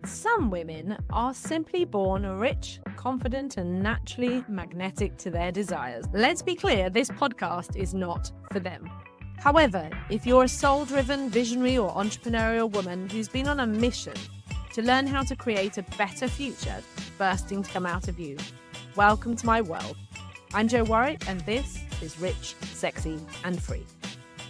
Some women are simply born rich, confident, and naturally magnetic to their desires. Let's be clear, this podcast is not for them. However, if you're a soul-driven, visionary, or entrepreneurial woman who's been on a mission to learn how to create a better future bursting to come out of you, welcome to my world. I'm Jo Warwick, and this is Rich, Sexy, and Free.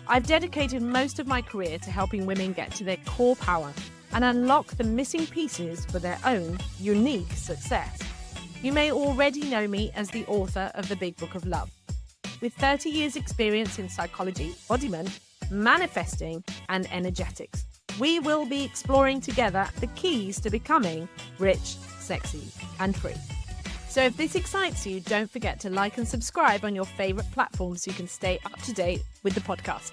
I've dedicated most of my career to helping women get to their core power and unlock the missing pieces for their own unique success. You may already know me as the author of The Big Book of Love. With 30 years experience in psychology, embodiment, manifesting, and energetics, we will be exploring together the keys to becoming rich, sexy, and free. So if this excites you, don't forget to like and subscribe on your favorite platform so you can stay up to date with the podcast.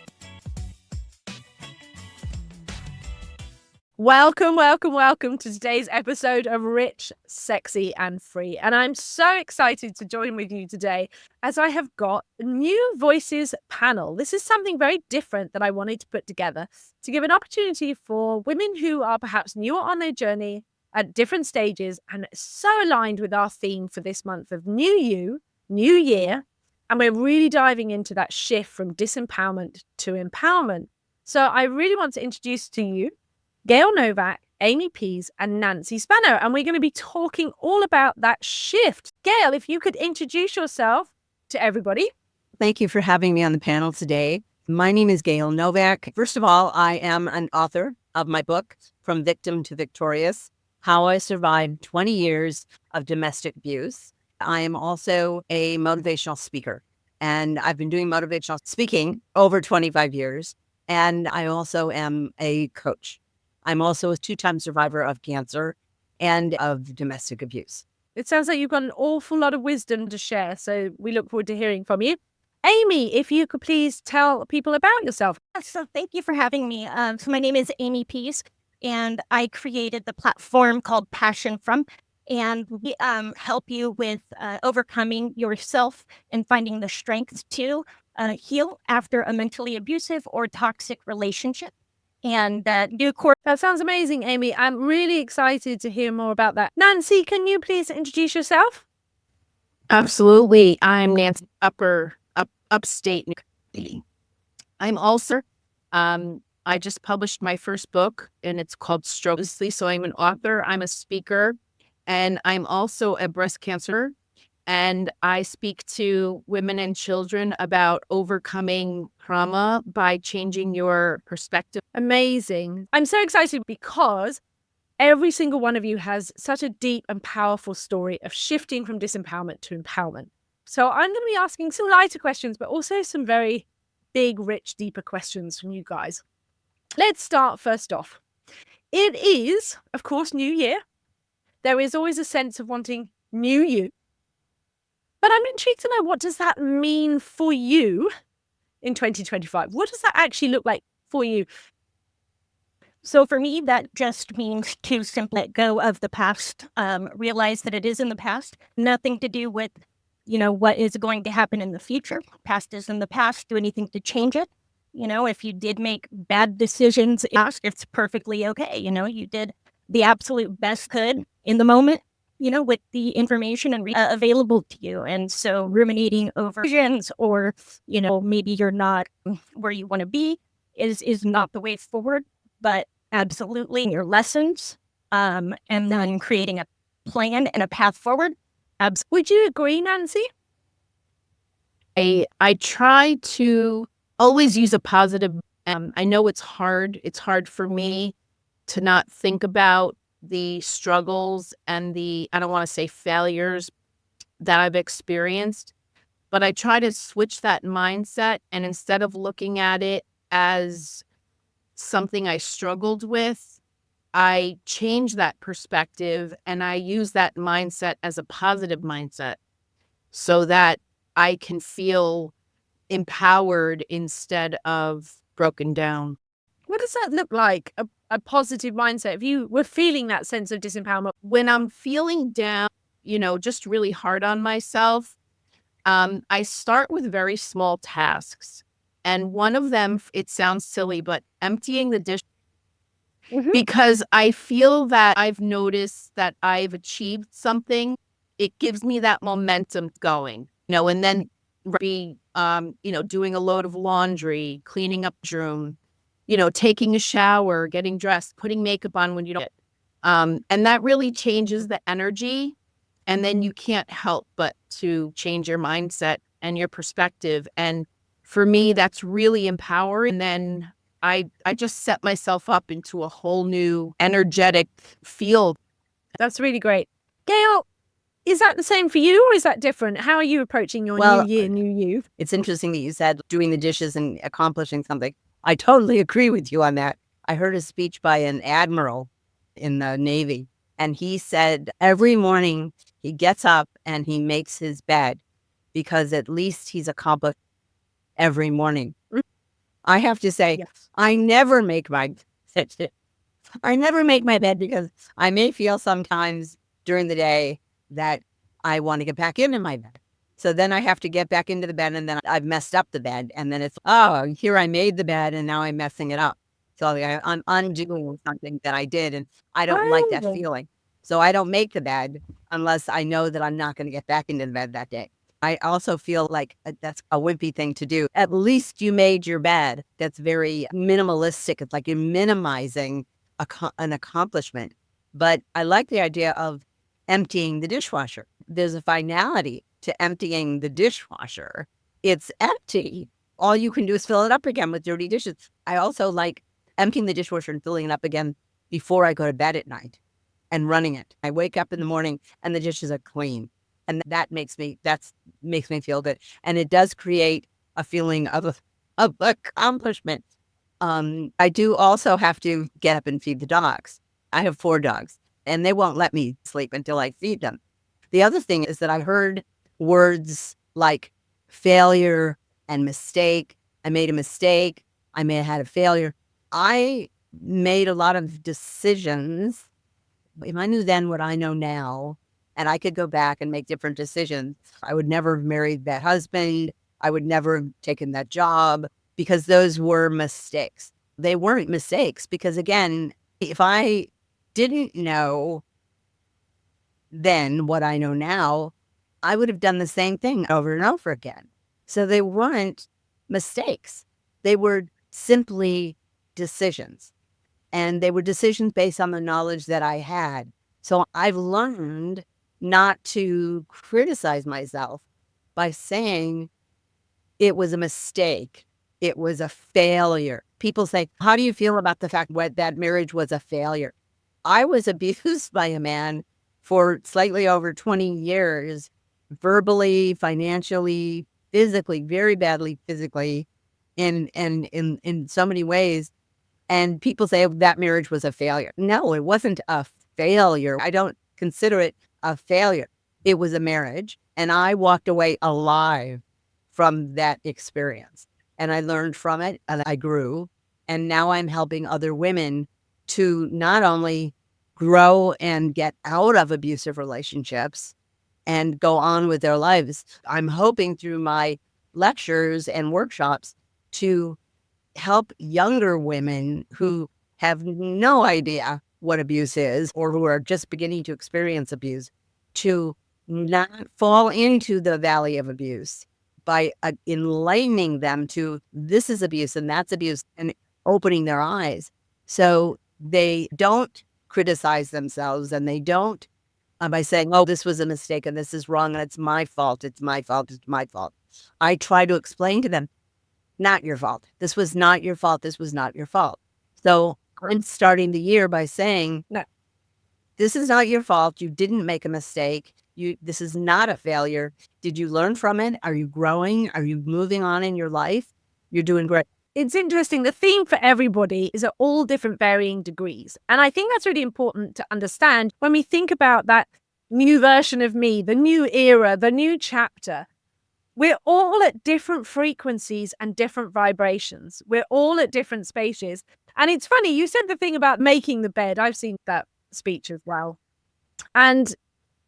Welcome to today's episode of Rich, Sexy, and Free. And I'm so excited to join with you today as I have got a new Voices panel. This is something very different that I wanted to put together to give an opportunity for women who are perhaps newer on their journey at different stages and so aligned with our theme for this month of New You, New Year. And we're really diving into that shift from disempowerment to empowerment. So I really want to introduce to you Gayle Novak, Pease, and Nancy Spano. And we're going to be talking all about that shift. Gayle, if you could introduce yourself to everybody. Thank you for having me on the panel today. My name is Gayle Novak. First of all, I am an author of my book, From Victim to Victorious: How I Survived 20 Years of Domestic Abuse. I am also a motivational speaker, and I've been doing motivational speaking over 25 years. And I also am a coach. I'm also a two-time survivor of cancer and of domestic abuse. It sounds like you've got an awful lot of wisdom to share, so we look forward to hearing from you. Amy, if you could please tell people about yourself. So thank you for having me. So my name is Pease, and I created the platform called Passion From, and we help you with overcoming yourself and finding the strength to heal after a mentally abusive or toxic relationship. And new course. That sounds amazing, Amy. I'm really excited to hear more about that. Nancy, can you please introduce yourself? Absolutely. I'm Nancy upstate. I'm also, I just published my first book and it's called Struggle. So I'm an author, I'm a speaker, and I'm also a breast cancer. And I speak to women and children about overcoming trauma by changing your perspective. Amazing. I'm so excited because every single one of you has such a deep and powerful story of shifting from disempowerment to empowerment. So I'm going to be asking some lighter questions, but also some very big, rich, deeper questions from you guys. Let's start first off. It is, of course, New Year. There is always a sense of wanting new you. But I'm intrigued to know, what does that mean for you in 2025? What does that actually look like for you? So for me, that just means to simply let go of the past, realize that it is in the past, nothing to do with, what is going to happen in the future. Past is in the past. Do anything to change it. If you did make bad decisions, it's perfectly okay. You did the absolute best could in the moment, with the information and available to you. And so ruminating over visions or, maybe you're not where you want to be is not the way forward, but absolutely your lessons and then creating a plan and a path forward. Would you agree, Nancy? I try to always use a positive. I know it's hard. It's hard for me to not think about the struggles and I don't want to say failures that I've experienced, but I try to switch that mindset. And instead of looking at it as something I struggled with, I change that perspective and I use that mindset as a positive mindset so that I can feel empowered instead of broken down. What does that look like, a positive mindset? If you were feeling that sense of disempowerment. When I'm feeling down, just really hard on myself, I start with very small tasks. And one of them, it sounds silly, but emptying the dish because I feel that I've noticed that I've achieved something. It gives me that momentum going, and then be, doing a load of laundry, cleaning up the room, taking a shower, getting dressed, putting makeup on when you don't. And that really changes the energy. And then you can't help but to change your mindset and your perspective. And for me, that's really empowering. And then I just set myself up into a whole new energetic field. That's really great. Gayle, is that the same for you or is that different? How are you approaching your new year, new you? It's interesting that you said doing the dishes and accomplishing something. I totally agree with you on that. I heard a speech by an admiral in the Navy, and he said every morning he gets up and he makes his bed because at least he's accomplished every morning. I have to say, Yes. I never make my bed because I may feel sometimes during the day that I want to get back into my bed. So then I have to get back into the bed, and then I've messed up the bed. And then it's, here I made the bed and now I'm messing it up. So I'm undoing something that I did, and I don't like that feeling. So I don't make the bed unless I know that I'm not going to get back into the bed that day. I also feel like that's a wimpy thing to do. At least you made your bed. That's very minimalistic. It's like you're minimizing an accomplishment. But I like the idea of emptying the dishwasher. There's a finality to emptying the dishwasher. It's empty. All you can do is fill it up again with dirty dishes. I also like emptying the dishwasher and filling it up again before I go to bed at night and running it. I wake up in the morning and the dishes are clean. And that makes me feel good. And it does create a feeling of accomplishment. I do also have to get up and feed the dogs. I have 4 dogs, and they won't let me sleep until I feed them. The other thing is that I heard words like failure and mistake. I made a mistake. I may have had a failure. I made a lot of decisions. If I knew then what I know now, and I could go back and make different decisions, I would never have married that husband. I would never have taken that job because those were mistakes. They weren't mistakes because, again, if I didn't know then what I know now, I would have done the same thing over and over again. So they weren't mistakes. They were simply decisions. And they were decisions based on the knowledge that I had. So I've learned not to criticize myself by saying it was a mistake. It was a failure. People say, how do you feel about the fact that marriage was a failure? I was abused by a man for slightly over 20 years, verbally, financially, physically, very badly physically, in so many ways. And people say that marriage was a failure. No, it wasn't a failure. I don't consider it a failure. It was a marriage, and I walked away alive from that experience. And I learned from it, and I grew. And now I'm helping other women to not only grow and get out of abusive relationships and go on with their lives. I'm hoping through my lectures and workshops to help younger women who have no idea what abuse is or who are just beginning to experience abuse to not fall into the valley of abuse by enlightening them to this is abuse and that's abuse and opening their eyes so they don't criticize themselves and they don't by saying, oh, this was a mistake and this is wrong and it's my fault, it's my fault, it's my fault. I try to explain to them, not your fault. This was not your fault. This was not your fault. So I'm starting the year by saying, no, this is not your fault. You didn't make a mistake. This is not a failure. Did you learn from it? Are you growing? Are you moving on in your life? You're doing great. It's interesting. The theme for everybody is at all different varying degrees. And I think that's really important to understand when we think about that new version of me, the new era, the new chapter. We're all at different frequencies and different vibrations. We're all at different spaces. And it's funny, you said the thing about making the bed. I've seen that speech as well. And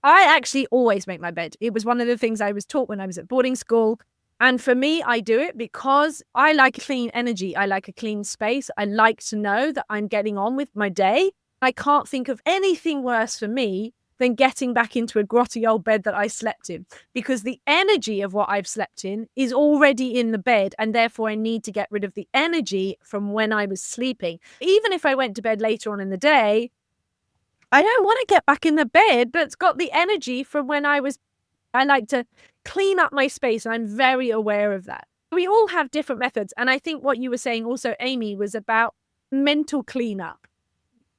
I actually always make my bed. It was one of the things I was taught when I was at boarding school. And for me, I do it because I like clean energy. I like a clean space. I like to know that I'm getting on with my day. I can't think of anything worse for me than getting back into a grotty old bed that I slept in, because the energy of what I've slept in is already in the bed, and therefore I need to get rid of the energy from when I was sleeping. Even if I went to bed later on in the day, I don't want to get back in the bed that's got the energy from when I like to clean up my space, and I'm very aware of that. We all have different methods. And I think what you were saying also, Amy, was about mental cleanup.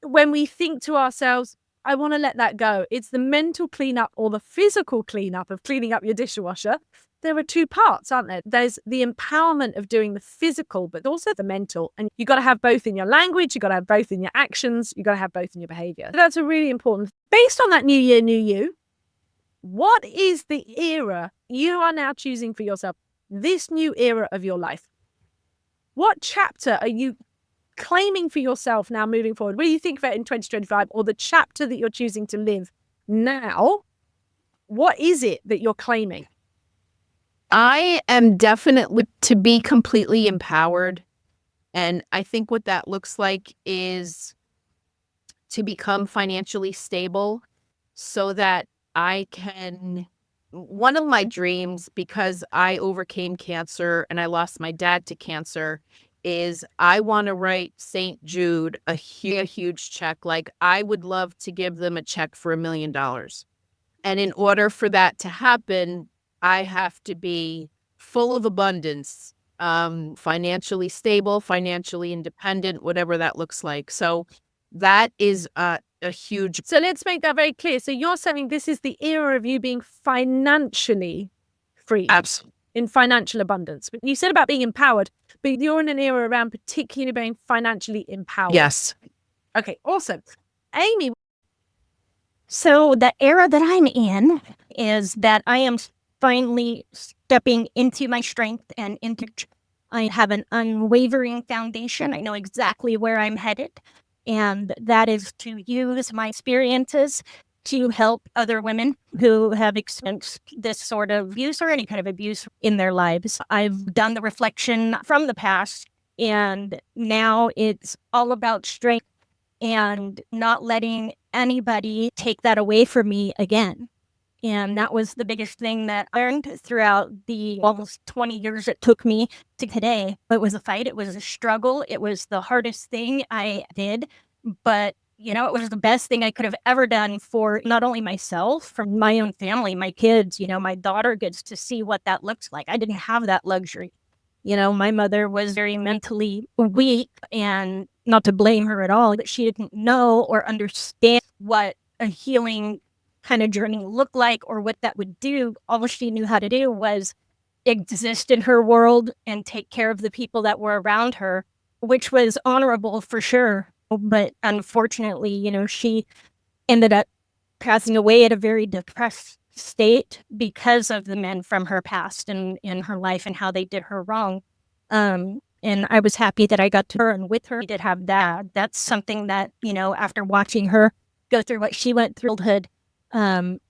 When we think to ourselves, I want to let that go. It's the mental cleanup or the physical cleanup of cleaning up your dishwasher. There are two parts, aren't there? There's the empowerment of doing the physical, but also the mental. And you got to have both in your language. You got to have both in your actions. You got to have both in your behavior. That's a really important. Based on that new year, new you, what is the era you are now choosing for yourself? This new era of your life. What chapter are you claiming for yourself now moving forward? What do you think of it in 2025, or the chapter that you're choosing to live now? What is it that you're claiming? I am definitely to be completely empowered. And I think what that looks like is to become financially stable so that I can, one of my dreams, because I overcame cancer and I lost my dad to cancer, is I want to write St. Jude a huge check. Like, I would love to give them a check for $1 million. And in order for that to happen, I have to be full of abundance, financially stable, financially independent, whatever that looks like. So that is a huge. So let's make that very clear. So you're saying this is the era of you being financially free. Absolutely. In financial abundance. But you said about being empowered, but you're in an era around particularly being financially empowered. Yes. Okay, awesome. Amy. So the era that I'm in is that I am finally stepping into my strength and into. I have an unwavering foundation. I know exactly where I'm headed. And that is to use my experiences to help other women who have experienced this sort of abuse or any kind of abuse in their lives. I've done the reflection from the past, and now it's all about strength and not letting anybody take that away from me again. And that was the biggest thing that I learned throughout the almost 20 years it took me to today. It was a fight. It was a struggle. It was the hardest thing I did. But, it was the best thing I could have ever done for not only myself, for my own family, my kids. My daughter gets to see what that looks like. I didn't have that luxury. My mother was very mentally weak, and not to blame her at all, but she didn't know or understand what a healing kind of journey looked like or what that would do. All she knew how to do was exist in her world and take care of the people that were around her, which was honorable for sure. But unfortunately, she ended up passing away at a very depressed state because of the men from her past and in her life and how they did her wrong. And I was happy that I got to her and with her. We did have that. That's something that, after watching her go through what she went through, I'm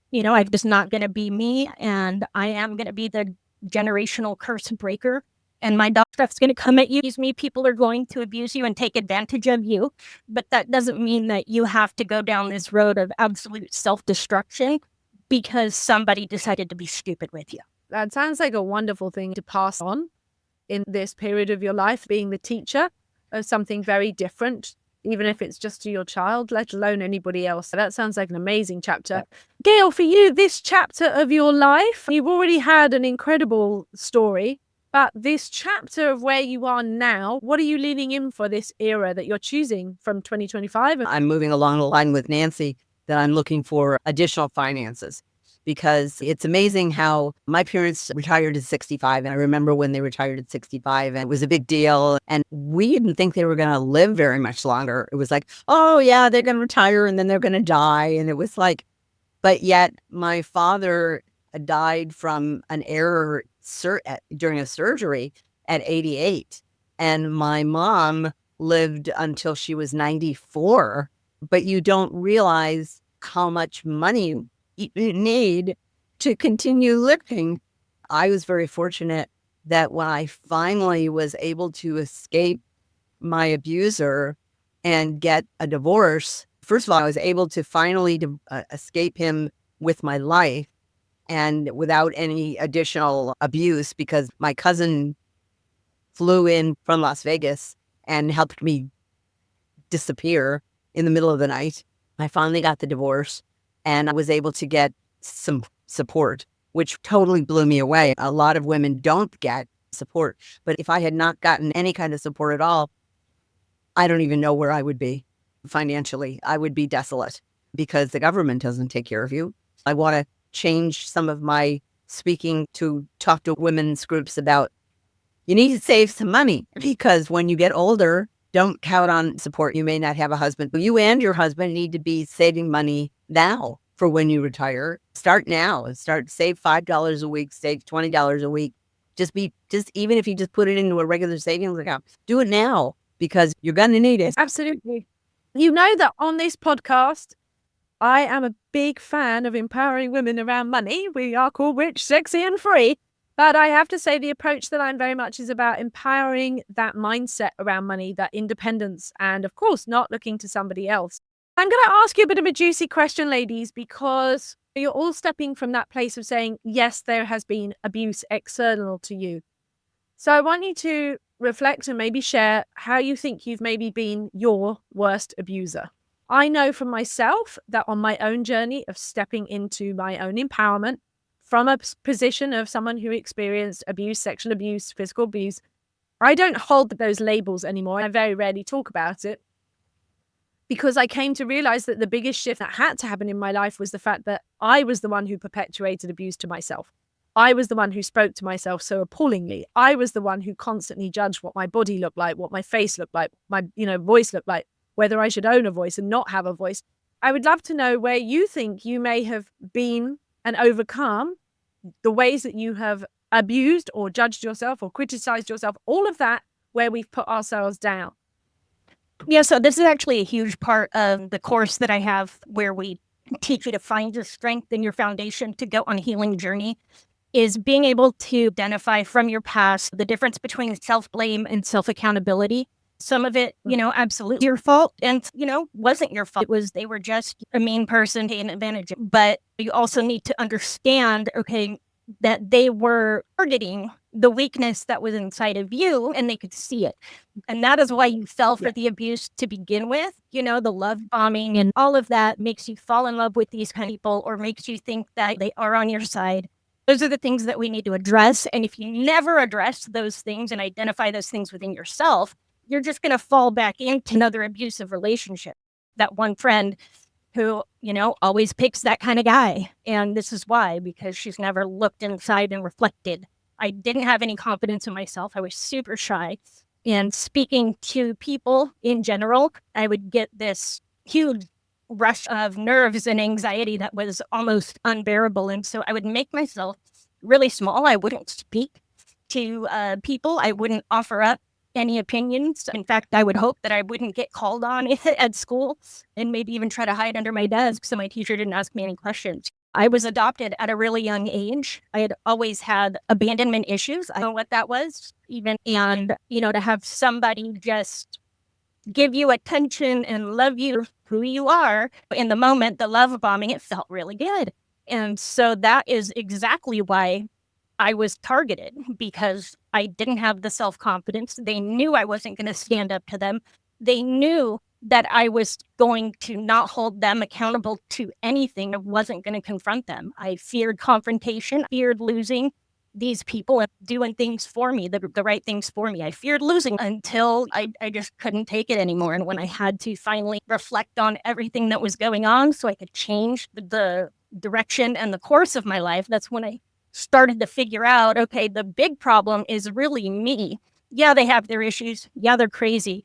just not going to be me, and I am going to be the generational curse breaker. And my dog stuff's going to come at you. People are going to abuse you and take advantage of you. But that doesn't mean that you have to go down this road of absolute self-destruction because somebody decided to be stupid with you. That sounds like a wonderful thing to pass on in this period of your life, being the teacher of something very different, even if it's just to your child, let alone anybody else. That sounds like an amazing chapter. Gayle, for you, this chapter of your life, you've already had an incredible story. But this chapter of where you are now, what are you leaning in for this era that you're choosing from 2025? I'm moving along the line with Nancy that I'm looking for additional finances, because it's amazing how my parents retired at 65. And I remember when they retired at 65, and it was a big deal. And we didn't think they were going to live very much longer. It was like, oh, yeah, they're going to retire and then they're going to die. And it was like, but yet my father died from an error during a surgery at 88. And my mom lived until she was 94. But you don't realize how much money you need to continue living. I was very fortunate that when I finally was able to escape my abuser and get a divorce, first of all, I was able to finally escape him with my life and without any additional abuse, because my cousin flew in from Las Vegas and helped me disappear in the middle of the night. I finally got the divorce and I was able to get some support, which totally blew me away. A lot of women don't get support, but if I had not gotten any kind of support at all, I don't even know where I would be financially. I would be desolate because the government doesn't take care of you. I want to change some of my speaking to talk to women's groups about you need to save some money because when you get older, don't count on support. You may not have a husband, but you and your husband need to be saving money now for when you retire. Start now. Save $5 a week, save $20 a week. Just even if you just put it into a regular savings account, do it now because you're going to need it. Absolutely. You know that on this podcast, I am a big fan of empowering women around money. We are called Rich, Sexy and Free. But I have to say the approach that I'm very much is about empowering that mindset around money, that independence, and of course, not looking to somebody else. I'm going to ask you a bit of a juicy question, ladies, because you're all stepping from that place of saying, yes, there has been abuse external to you. So I want you to reflect and maybe share how you think you've maybe been your worst abuser. I know from myself that on my own journey of stepping into my own empowerment, from a position of someone who experienced abuse, sexual abuse, physical abuse, I don't hold those labels anymore. I very rarely talk about it because I came to realize that the biggest shift that had to happen in my life was the fact that I was the one who perpetuated abuse to myself. I was the one who spoke to myself so appallingly. I was the one who constantly judged what my body looked like, what my face looked like, my voice looked like, whether I should own a voice and not have a voice. I would love to know where you think you may have been and overcome the ways that you have abused or judged yourself or criticized yourself, all of that where we've put ourselves down. Yeah, so this is actually a huge part of the course that I have where we teach you to find your strength and your foundation to go on a healing journey, is being able to identify from your past the difference between self-blame and self-accountability. Some of it, absolutely your fault and, wasn't your fault. They were just a mean person taking advantage of. But you also need to understand, that they were targeting the weakness that was inside of you and they could see it. And that is why you fell for the abuse to begin with. The love bombing and all of that makes you fall in love with these kind of people or makes you think that they are on your side. Those are the things that we need to address. And if you never address those things and identify those things within yourself, you're just going to fall back into another abusive relationship. That one friend who, always picks that kind of guy. And this is why, because she's never looked inside and reflected. I didn't have any confidence in myself. I was super shy. And speaking to people in general, I would get this huge rush of nerves and anxiety that was almost unbearable. And so I would make myself really small. I wouldn't speak to people. I wouldn't offer up any opinions. In fact, I would hope that I wouldn't get called on at school and maybe even try to hide under my desk so my teacher didn't ask me any questions. I was adopted at a really young age. I had always had abandonment issues. I don't know what that was even. And, to have somebody just give you attention and love you who you are in the moment, the love bombing, it felt really good. And so that is exactly why I was targeted, because I didn't have the self-confidence. They knew I wasn't going to stand up to them. They knew that I was going to not hold them accountable to anything. I wasn't going to confront them. I feared confrontation, feared losing these people and doing things for me, the right things for me. I feared losing until I just couldn't take it anymore. And when I had to finally reflect on everything that was going on so I could change the direction and the course of my life, that's when I started to figure out, the big problem is really me. Yeah, they have their issues. Yeah, they're crazy.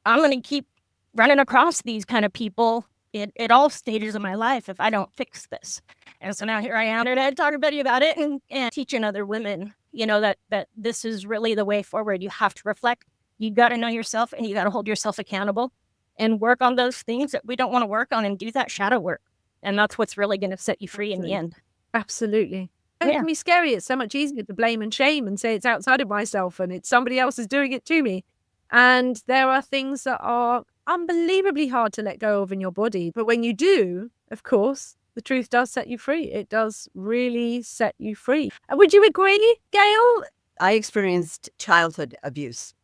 I'm going to keep running across these kind of people at all stages of my life if I don't fix this. And so now here I am, and I talk about it and teaching other women, that this is really the way forward. You have to reflect. You got to know yourself and you got to hold yourself accountable and work on those things that we don't want to work on and do that shadow work. And that's what's really going to set you free in the end. Absolutely. It can be scary. It's so much easier to blame and shame and say it's outside of myself and it's somebody else is doing it to me. And there are things that are unbelievably hard to let go of in your body. But when you do, of course, the truth does set you free. It does really set you free. Would you agree, Gayle? I experienced childhood abuse.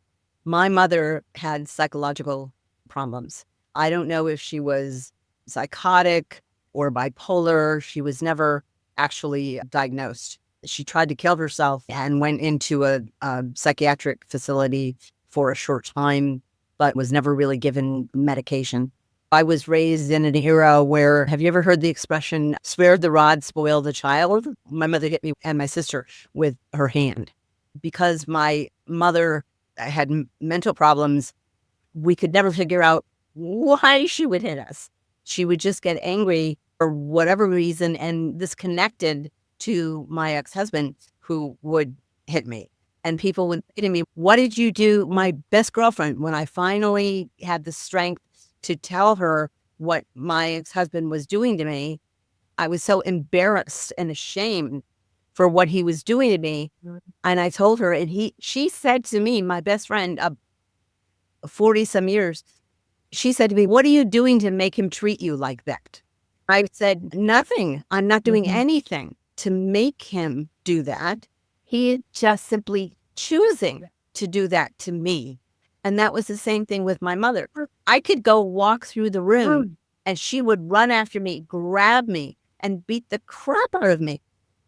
My mother had psychological problems. I don't know if she was psychotic or bipolar. She was never actually diagnosed. She tried to kill herself and went into a psychiatric facility for a short time, but was never really given medication. I was raised in an era where, have you ever heard the expression, spare the rod, spoil the child? My mother hit me and my sister with her hand. Because my mother had mental problems, we could never figure out why she would hit us. She would just get angry for whatever reason, and this connected to my ex-husband who would hit me. And people would say to me, what did you do? My best girlfriend, when I finally had the strength to tell her what my ex-husband was doing to me, I was so embarrassed and ashamed for what he was doing to me. And I told her, and she said to me, my best friend of 40 some years, she said to me, what are you doing to make him treat you like that? I said, nothing. I'm not doing anything to make him do that. He is just simply choosing to do that to me. And that was the same thing with my mother. I could go walk through the room and she would run after me, grab me, and beat the crap out of me.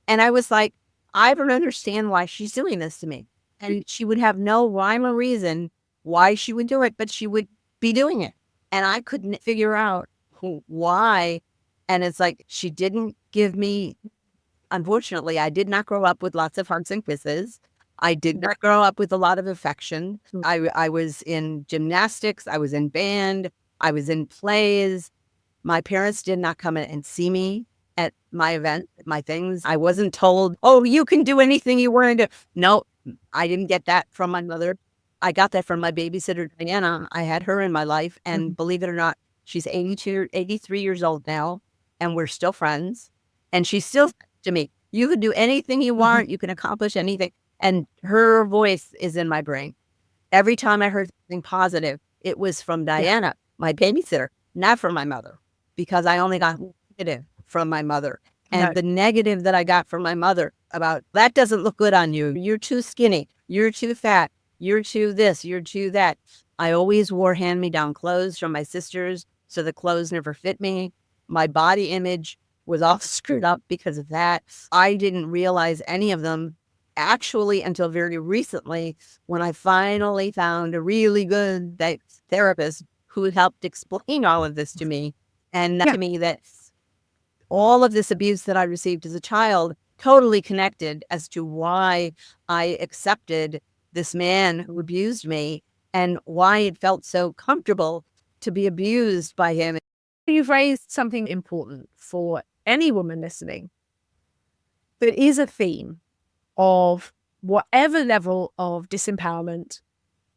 And I was like, I don't understand why she's doing this to me. And she would have no rhyme or reason why she would do it, but she would be doing it. And I couldn't figure out why. And it's like, she didn't give me, unfortunately, I did not grow up with lots of hugs and kisses. I did not grow up with a lot of affection. I was in gymnastics. I was in band. I was in plays. My parents did not come in and see me at my event, my things. I wasn't told, oh, you can do anything you want to do. No, I didn't get that from my mother. I got that from my babysitter, Diana. I had her in my life. And believe it or not, she's 83 years old now. And we're still friends. And she still said to me, you can do anything you want. You can accomplish anything. And her voice is in my brain. Every time I heard something positive, it was from Diana, my babysitter, not from my mother, because I only got negative from my mother. And the negative that I got from my mother about, that doesn't look good on you. You're too skinny. You're too fat. You're too this. You're too that. I always wore hand-me-down clothes from my sisters, so the clothes never fit me. My body image was all screwed up because of that. I didn't realize any of them actually until very recently, when I finally found a really good therapist who helped explain all of this to me. And to me, that all of this abuse that I received as a child totally connected as to why I accepted this man who abused me and why it felt so comfortable to be abused by him. You've raised something important for any woman listening. There is a theme of whatever level of disempowerment,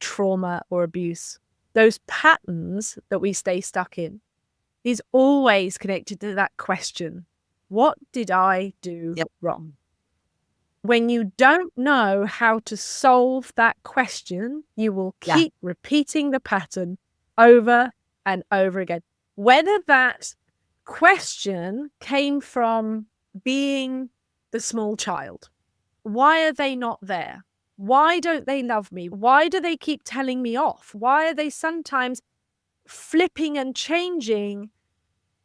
trauma, or abuse, those patterns that we stay stuck in is always connected to that question, what did I do wrong? When you don't know how to solve that question, you will keep repeating the pattern over and over again. Whether that question came from being the small child. Why are they not there? Why don't they love me? Why do they keep telling me off? Why are they sometimes flipping and changing?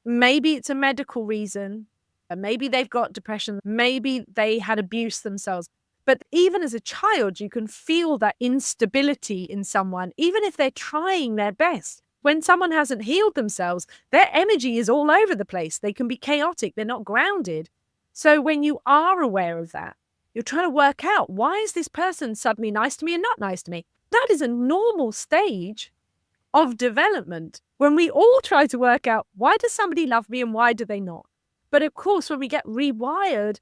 Maybe it's a medical reason. Maybe they've got depression. Maybe they had abuse themselves. But even as a child, you can feel that instability in someone, even if they're trying their best. When someone hasn't healed themselves, their energy is all over the place. They can be chaotic. They're not grounded. So when you are aware of that, you're trying to work out, why is this person suddenly nice to me and not nice to me? That is a normal stage of development when we all try to work out, why does somebody love me and why do they not? But of course, when we get rewired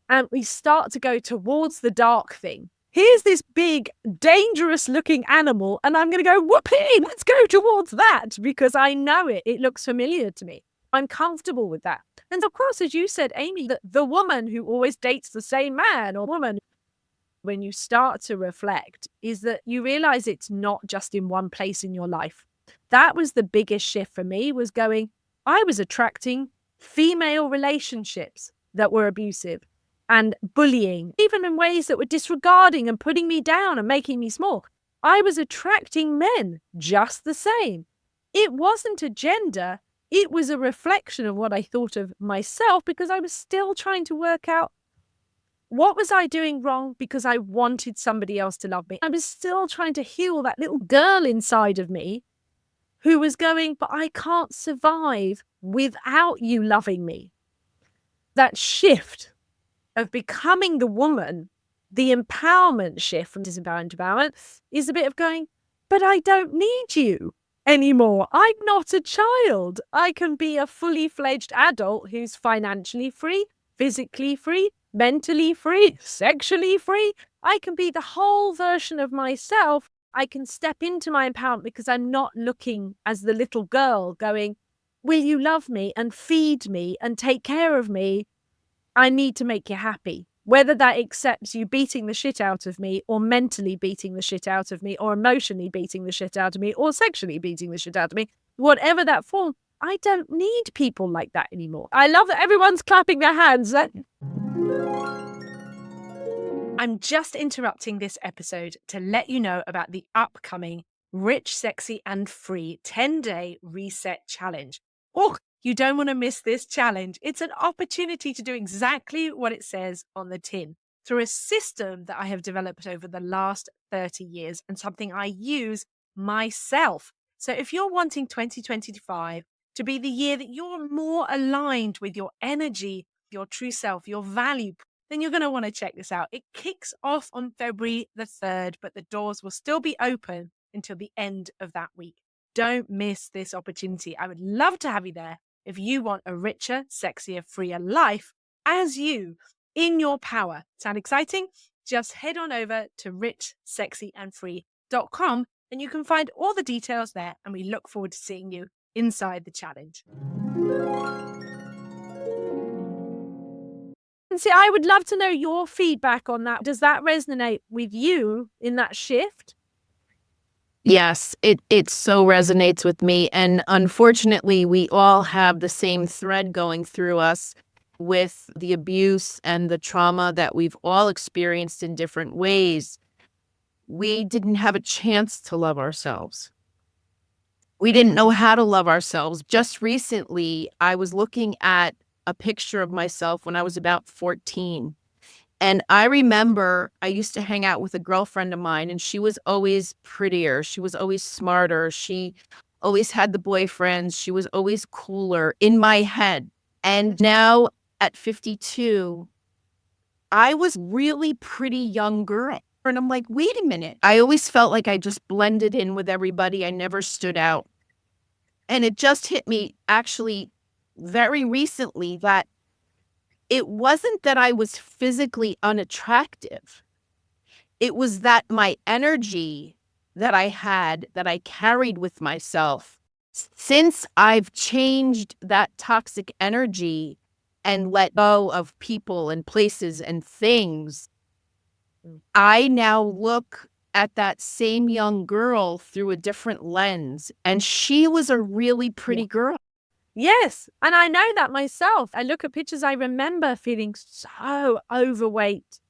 and we start to go towards the dark thing, here's this big, dangerous looking animal, and I'm going to go, whoopee, let's go towards that because I know it. It looks familiar to me. I'm comfortable with that. And of course, as you said, Amy, the woman who always dates the same man or woman, when you start to reflect, is that you realize it's not just in one place in your life. That was the biggest shift for me, was going, I was attracting female relationships that were abusive and bullying, even in ways that were disregarding and putting me down and making me small. I was attracting men just the same. It wasn't a gender. It was a reflection of what I thought of myself, because I was still trying to work out, what was I doing wrong because I wanted somebody else to love me? I was still trying to heal that little girl inside of me who was going, but I can't survive without you loving me. That shift of becoming the woman, the empowerment shift from disempowerment to empowerment, is a bit of going, but I don't need you anymore. I'm not a child. I can be a fully fledged adult who's financially free, physically free, mentally free, sexually free. I can be the whole version of myself. I can step into my empowerment because I'm not looking as the little girl going, will you love me and feed me and take care of me? I need to make you happy. Whether that accepts you beating the shit out of me, or mentally beating the shit out of me, or emotionally beating the shit out of me, or sexually beating the shit out of me, whatever that form, I don't need people like that anymore. I love that everyone's clapping their hands. I'm just interrupting this episode to let you know about the upcoming Rich, Sexy and Free 10-day reset challenge. Oh, you don't want to miss this challenge. It's an opportunity to do exactly what it says on the tin through a system that I have developed over the last 30 years and something I use myself. So if you're wanting 2025 to be the year that you're more aligned with your energy, your true self, your value, then you're going to want to check this out. It kicks off on February the 3rd, but the doors will still be open until the end of that week. Don't miss this opportunity. I would love to have you there if you want a richer, sexier, freer life as you, in your power. Sound exciting? Just head on over to richsexyandfree.com and you can find all the details there, and we look forward to seeing you inside the challenge. And see, I would love to know your feedback on that. Does that resonate with you in that shift? Yes, it so resonates with me. And unfortunately, we all have the same thread going through us with the abuse and the trauma that we've all experienced in different ways. We didn't have a chance to love ourselves. We didn't know how to love ourselves. Just recently, I was looking at a picture of myself when I was about 14. And I remember I used to hang out with a girlfriend of mine, and she was always prettier. She was always smarter. She always had the boyfriends. She was always cooler in my head. And now at 52, I was really pretty young girl. And I'm like, wait a minute. I always felt like I just blended in with everybody. I never stood out. And it just hit me actually very recently that it wasn't that I was physically unattractive. It was that my energy that I had, that I carried with myself, since I've changed that toxic energy and let go of people and places and things, I now look at that same young girl through a different lens. And she was a really pretty girl. Yes. And I know that myself. I look at pictures, I remember feeling so overweight,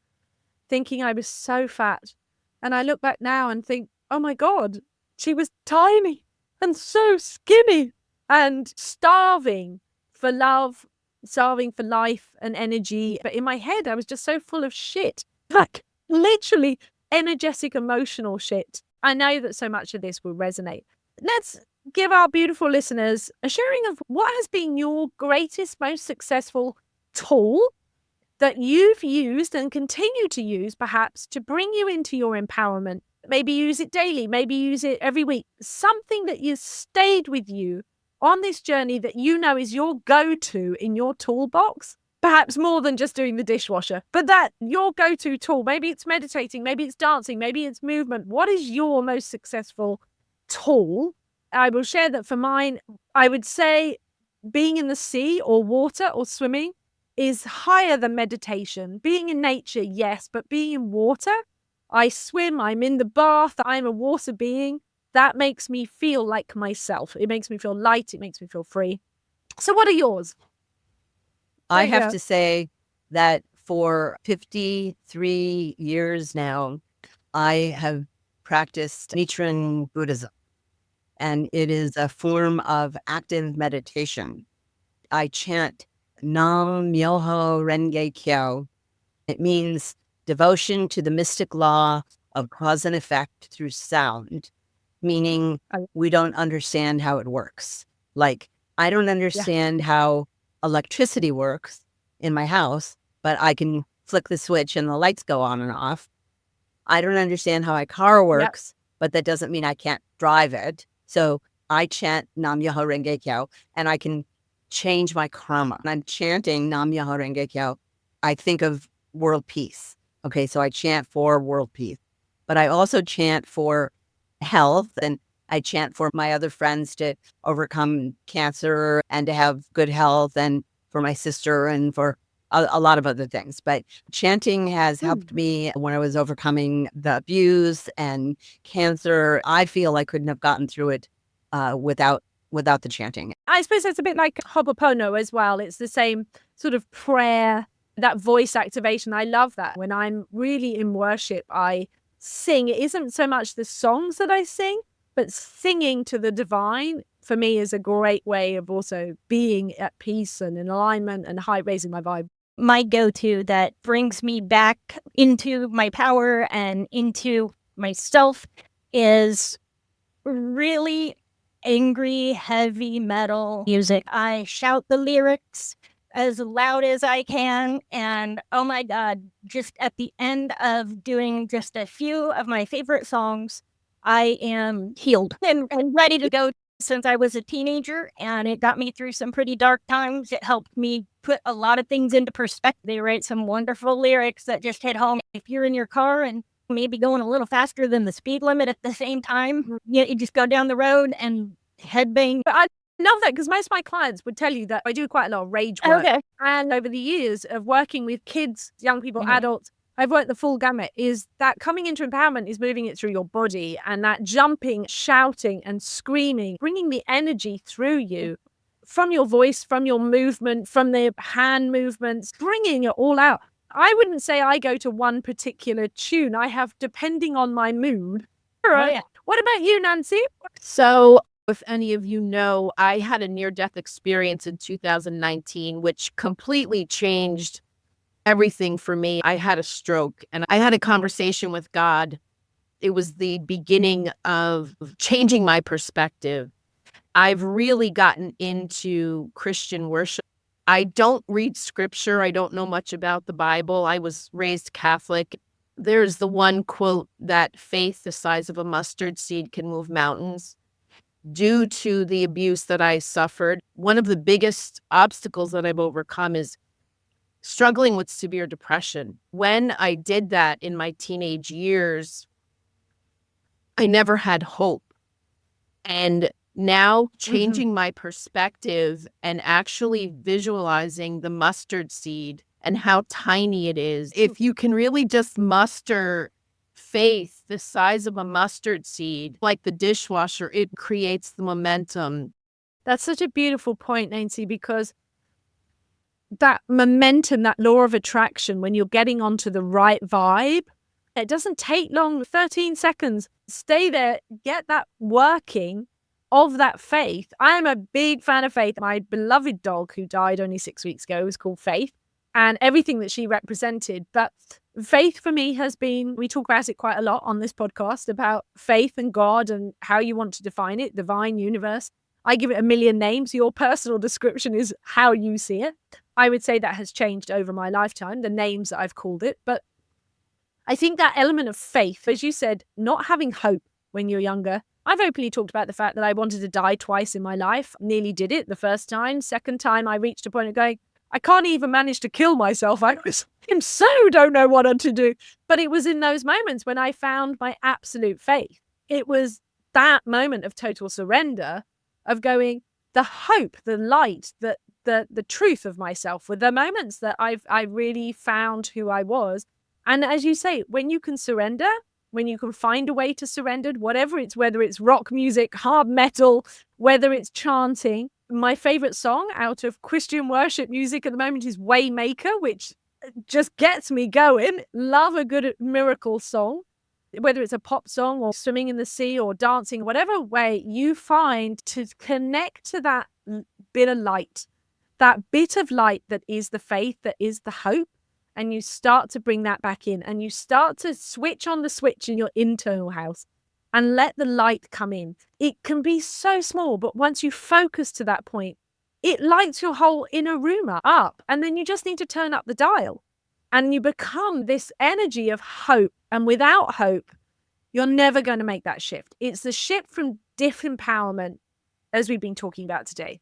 thinking I was so fat. And I look back now and think, oh my God, she was tiny and so skinny and starving for love, starving for life and energy. But in my head, I was just so full of shit, like literally energetic, emotional shit. I know that so much of this will resonate. Let's give our beautiful listeners a sharing of what has been your greatest, most successful tool that you've used and continue to use, perhaps, to bring you into your empowerment. Maybe use it daily, maybe use it every week. Something that has stayed with you on this journey that you know is your go-to in your toolbox. Perhaps more than just doing the dishwasher, but that your go-to tool. Maybe it's meditating, maybe it's dancing, maybe it's movement. What is your most successful tool? I will share that for mine. I would say being in the sea or water or swimming is higher than meditation. Being in nature, yes, but being in water, I swim, I'm in the bath, I'm a water being. That makes me feel like myself. It makes me feel light. It makes me feel free. So what are yours? I There you have go. to say that for 53 years now, I have practiced Nichiren Buddhism, and it is a form of active meditation. I chant Nam Myoho Renge Kyo. It means devotion to the mystic law of cause and effect through sound, meaning we don't understand how it works. Like, I don't understand how electricity works in my house, but I can flick the switch and the lights go on and off. I don't understand how a car works, but that doesn't mean I can't drive it. So I chant Nam Myoho Renge Kyo, and I can change my karma. And I'm chanting Nam Myoho Renge Kyo. I think of world peace. Okay, so I chant for world peace, but I also chant for health, and I chant for my other friends to overcome cancer and to have good health, and for my sister and for a lot of other things. But chanting has helped me when I was overcoming the abuse and cancer. I feel I couldn't have gotten through it without the chanting. I suppose that's a bit like Ho'oponopono as well. It's the same sort of prayer, that voice activation. I love that. When I'm really in worship, I sing. It isn't so much the songs that I sing, but singing to the divine for me is a great way of also being at peace and in alignment and raising my vibe. My go-to that brings me back into my power and into myself is really angry, heavy metal music. I shout the lyrics as loud as I can. And oh my God, just at the end of doing just a few of my favorite songs, I am healed and ready to go. Since I was a teenager, and it got me through some pretty dark times. It helped me put a lot of things into perspective. They write some wonderful lyrics that just hit home. If you're in your car and maybe going a little faster than the speed limit at the same time, you just go down the road and headbang. But I love that, because most of my clients would tell you that I do quite a lot of rage work. Okay. And over the years of working with kids, young people, adults, I've worked the full gamut. Is that coming into empowerment is moving it through your body, and that jumping, shouting and screaming, bringing the energy through you from your voice, from your movement, from the hand movements, bringing it all out. I wouldn't say I go to one particular tune. I have, depending on my mood. Right. yeah. What about you, Nancy? So if any of you know, I had a near-death experience in 2019, which completely changed everything for me. I had a stroke and I had a conversation with God. It was the beginning of changing my perspective. I've really gotten into Christian worship. I don't read scripture. I don't know much about the Bible. I was raised Catholic. There's the one quote that faith the size of a mustard seed can move mountains. Due to the abuse that I suffered, one of the biggest obstacles that I've overcome is struggling with severe depression. When I did that in my teenage years, I never had hope. And now changing my perspective and actually visualizing the mustard seed and how tiny it is. If you can really just muster faith the size of a mustard seed, like the dishwasher, it creates the momentum. That's such a beautiful point, Nancy, because that momentum, that law of attraction, when you're getting onto the right vibe, it doesn't take long, 13 seconds. Stay there, get that working of that faith. I am a big fan of Faith. My beloved dog, who died only 6 weeks ago, was called Faith, and everything that she represented. But faith for me has been, we talk about it quite a lot on this podcast, about faith and God and how you want to define it, divine, universe. I give it a million names. Your personal description is how you see it. I would say that has changed over my lifetime, the names that I've called it. But I think that element of faith, as you said, not having hope when you're younger. I've openly talked about the fact that I wanted to die twice in my life. Nearly did it the first time. Second time, I reached a point of going, I can't even manage to kill myself. I so don't know what to do. But it was in those moments when I found my absolute faith. It was that moment of total surrender, of going, the hope, the light, the truth of myself, were the moments that I really found who I was. And as you say, when you can surrender, when you can find a way to surrender, whether it's rock music, hard metal, whether it's chanting. My favorite song out of Christian worship music at the moment is Waymaker, which just gets me going. Love a good miracle song, whether it's a pop song or swimming in the sea or dancing, whatever way you find to connect to that bit of light, that bit of light that is the faith, that is the hope. And you start to bring that back in, and you start to switch on the switch in your internal house and let the light come in. It can be so small, but once you focus to that point, it lights your whole inner room up. And then you just need to turn up the dial and you become this energy of hope. And without hope, you're never going to make that shift. It's the shift from disempowerment, as we've been talking about today,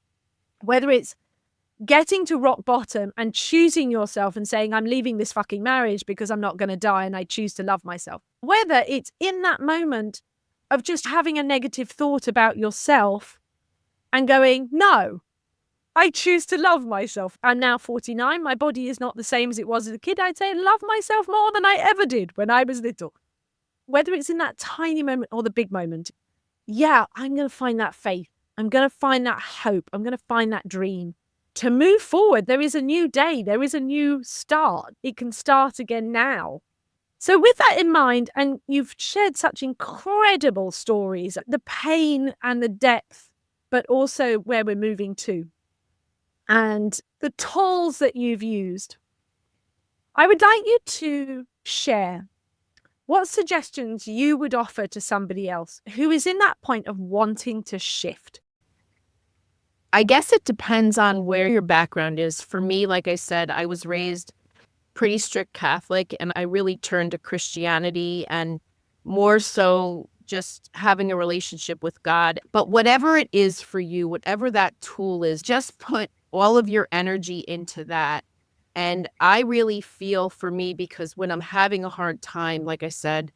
whether it's getting to rock bottom and choosing yourself and saying, I'm leaving this fucking marriage because I'm not going to die and I choose to love myself. Whether it's in that moment of just having a negative thought about yourself and going, no, I choose to love myself. I'm now 49. My body is not the same as it was as a kid. I'd say love myself more than I ever did when I was little. Whether it's in that tiny moment or the big moment, yeah, I'm going to find that faith. I'm going to find that hope. I'm going to find that dream. To move forward, there is a new day. There is a new start. It can start again now. So with that in mind, and you've shared such incredible stories, the pain and the depth, but also where we're moving to, and the tools that you've used, I would like you to share what suggestions you would offer to somebody else who is in that point of wanting to shift. I guess it depends on where your background is. For me, like I said, I was raised pretty strict Catholic, and I really turned to Christianity and more so just having a relationship with God. But whatever it is for you, whatever that tool is, just put all of your energy into that. And I really feel for me, because when I'm having a hard time, like I said,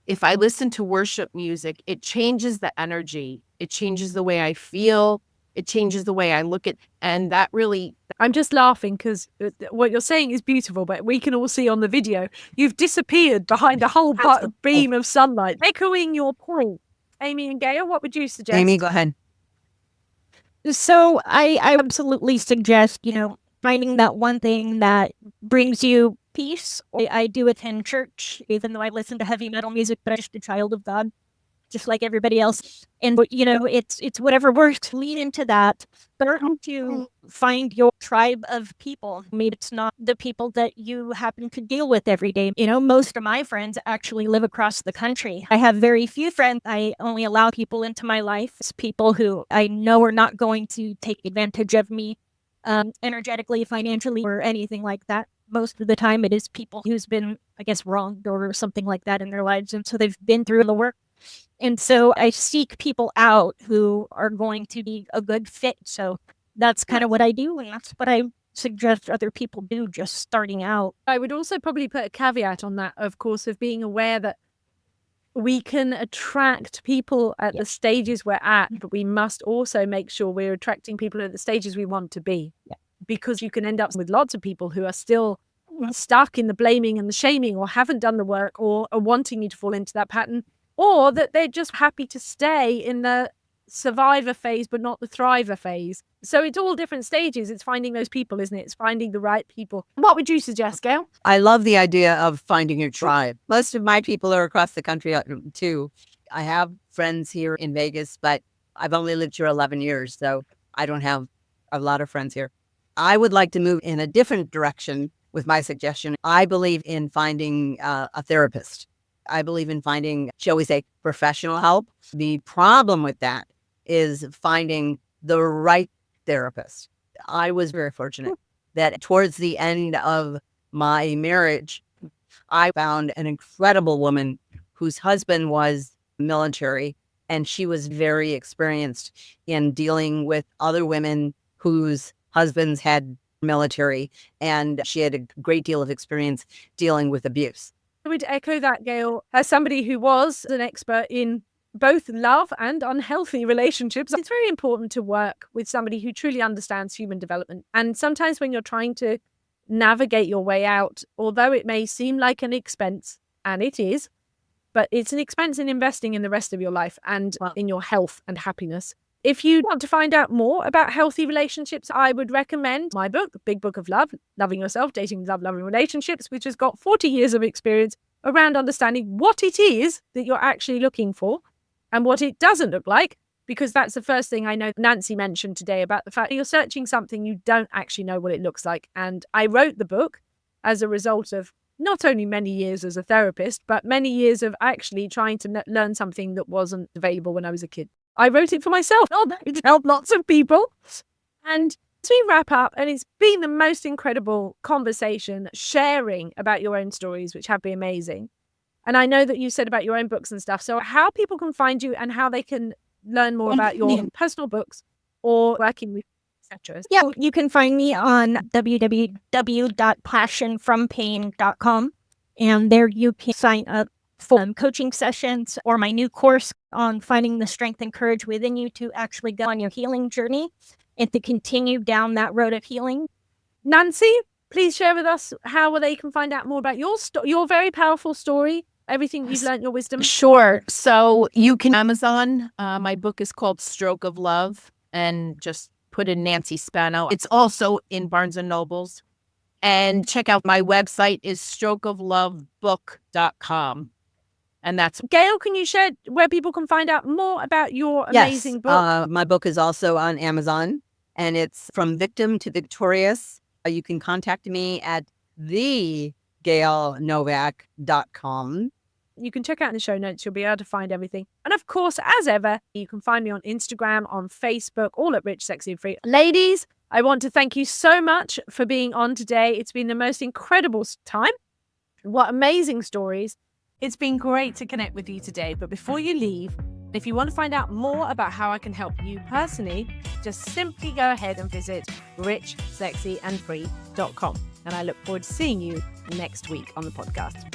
if I listen to worship music, it changes the energy. It changes the way I feel. It changes the way I look at, and that really... I'm just laughing because what you're saying is beautiful, but we can all see on the video, you've disappeared behind a whole beam of sunlight. Echoing your point, Amy and Gayle, what would you suggest? Amy, go ahead. So I absolutely suggest, finding that one thing that brings you peace. I do attend church, even though I listen to heavy metal music, but I'm just a child of God, just like everybody else. And, it's whatever works. Lean into that. But to find your tribe of people. Maybe it's not the people that you happen to deal with every day. Most of my friends actually live across the country. I have very few friends. I only allow people into my life. It's people who I know are not going to take advantage of me energetically, financially, or anything like that. Most of the time, it is people who's been, I guess, wronged or something like that in their lives. And so they've been through the work. And so I seek people out who are going to be a good fit. So that's kind of what I do. And that's what I suggest other people do just starting out. I would also probably put a caveat on that, of course, of being aware that we can attract people at the stages we're at, but we must also make sure we're attracting people at the stages we want to be. Yeah. Because you can end up with lots of people who are still stuck in the blaming and the shaming, or haven't done the work, or are wanting you to fall into that pattern, or that they're just happy to stay in the survivor phase, but not the thriver phase. So it's all different stages. It's finding those people, isn't it? It's finding the right people. What would you suggest, Gayle? I love the idea of finding your tribe. Most of my people are across the country too. I have friends here in Vegas, but I've only lived here 11 years, so I don't have a lot of friends here. I would like to move in a different direction with my suggestion. I believe in finding a therapist. I believe in finding, shall we say, professional help. The problem with that is finding the right therapist. I was very fortunate that towards the end of my marriage, I found an incredible woman whose husband was military, and she was very experienced in dealing with other women whose husbands had military, and she had a great deal of experience dealing with abuse. I would echo that, Gayle, as somebody who was an expert in both love and unhealthy relationships, it's very important to work with somebody who truly understands human development. And sometimes when you're trying to navigate your way out, although it may seem like an expense, and it is, but it's an expense in investing in the rest of your life and in your health and happiness. If you want to find out more about healthy relationships, I would recommend my book, The Big Book of Love, Loving Yourself, Dating, Love, Loving Relationships, which has got 40 years of experience around understanding what it is that you're actually looking for and what it doesn't look like, because that's the first thing I know Nancy mentioned today about the fact that you're searching something you don't actually know what it looks like. And I wrote the book as a result of not only many years as a therapist, but many years of actually trying to learn something that wasn't available when I was a kid. I wrote it for myself. It's helped lots of people. And as we wrap up, and it's been the most incredible conversation, sharing about your own stories, which have been amazing. And I know that you said about your own books and stuff. So how people can find you and how they can learn more about your personal books or working with, etc. Yeah, you can find me on www.passionfrompain.com. And there you can sign up for coaching sessions or my new course on finding the strength and courage within you to actually go on your healing journey and to continue down that road of healing. Nancy, please share with us how they can find out more about your very powerful story, everything you've learned, your wisdom. Sure. So you can Amazon. My book is called Stroke of Love, and just put in Nancy Spano. It's also in Barnes and Nobles. And check out my website is strokeoflovebook.com. And that's Gayle, can you share where people can find out more about your amazing book? My book is also on Amazon, and it's From Victim to Victorious. You can contact me at thegaylenovak.com. You can check out in the show notes. You'll be able to find everything. And of course, as ever, you can find me on Instagram, on Facebook, all at Rich, Sexy and Free. Ladies, I want to thank you so much for being on today. It's been the most incredible time. What amazing stories. It's been great to connect with you today. But before you leave, if you want to find out more about how I can help you personally, just simply go ahead and visit richsexyandfree.com. And I look forward to seeing you next week on the podcast.